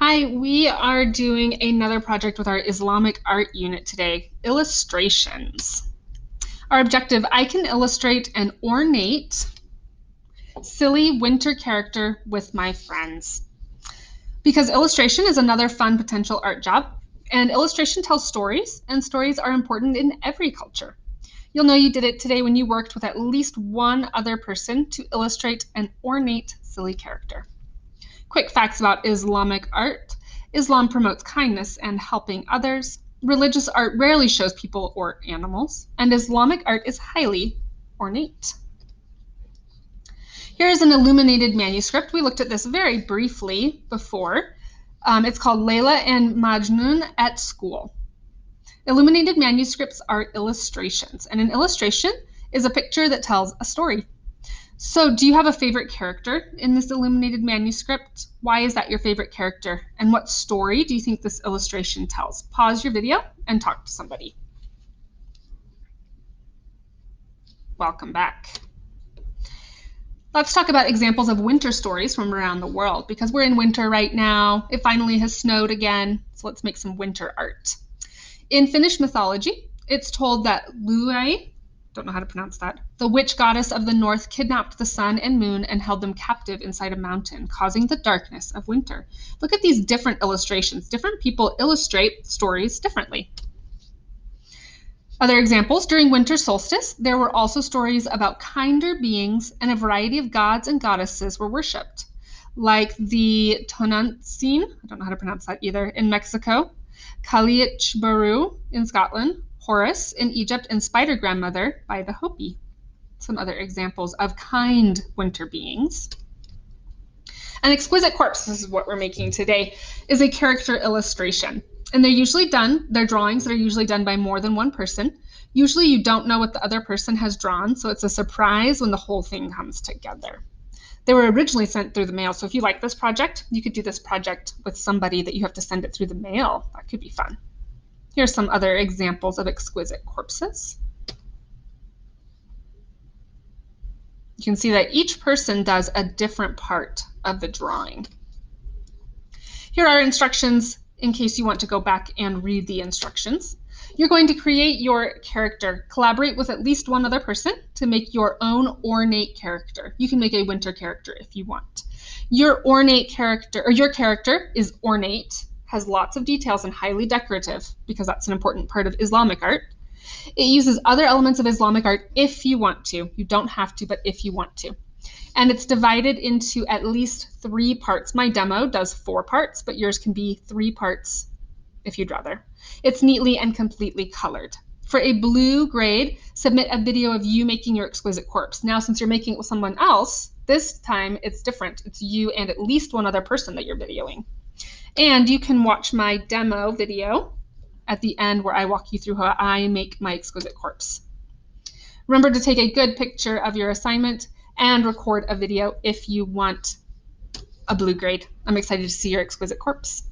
Hi, we are doing another project with our Islamic art unit today, illustrations. Our objective, I can illustrate an ornate, silly winter character with my friends. Because illustration is another fun potential art job, and illustration tells stories, and stories are important in every culture. You'll know you did it today when you worked with at least one other person to illustrate an ornate, silly character. Quick facts about Islamic art. Islam promotes kindness and helping others. Religious art rarely shows people or animals, and Islamic art is highly ornate. Here is an illuminated manuscript. We looked at this very briefly before. It's called Layla and Majnun at School. Illuminated manuscripts are illustrations, and an illustration is a picture that tells a story. So, do you have a favorite character in this illuminated manuscript? Why is that your favorite character? And what story do you think this illustration tells? Pause your video and talk to somebody. Welcome back. Let's talk about examples of winter stories from around the world because we're in winter right now. It finally has snowed again, so let's make some winter art. In Finnish mythology, it's told that Luai, don't know how to pronounce that, the witch goddess of the north kidnapped the sun and moon and held them captive inside a mountain, causing the darkness of winter. Look at these different illustrations. Different people illustrate stories differently. Other examples, during winter solstice, there were also stories about kinder beings and a variety of gods and goddesses were worshipped, like the Tonantzin, I don't know how to pronounce that either, in Mexico, Cailleach in Scotland, Horus in Egypt, and Spider Grandmother by the Hopi. Some other examples of kind winter beings. An exquisite corpse, this is what we're making today, is a character illustration. And they're drawings that are usually done by more than one person. Usually you don't know what the other person has drawn, so it's a surprise when the whole thing comes together. They were originally sent through the mail, so if you like this project, you could do this project with somebody that you have to send it through the mail. That could be fun. Here's some other examples of exquisite corpses. You can see that each person does a different part of the drawing. Here are instructions in case you want to go back and read the instructions. You're going to create your character. Collaborate with at least one other person to make your own ornate character. You can make a winter character if you want. Your character is ornate, has lots of details and highly decorative because that's an important part of Islamic art. It uses other elements of Islamic art if you want to. You don't have to, but if you want to. And it's divided into at least 3 parts. My demo does 4 parts, but yours can be 3 parts if you'd rather. It's neatly and completely colored. For a blue grade, submit a video of you making your exquisite corpse. Now, since you're making it with someone else, this time it's different. It's you and at least one other person that you're videoing. And you can watch my demo video at the end where I walk you through how I make my exquisite corpse. Remember to take a good picture of your assignment and record a video if you want a blue grade. I'm excited to see your exquisite corpse.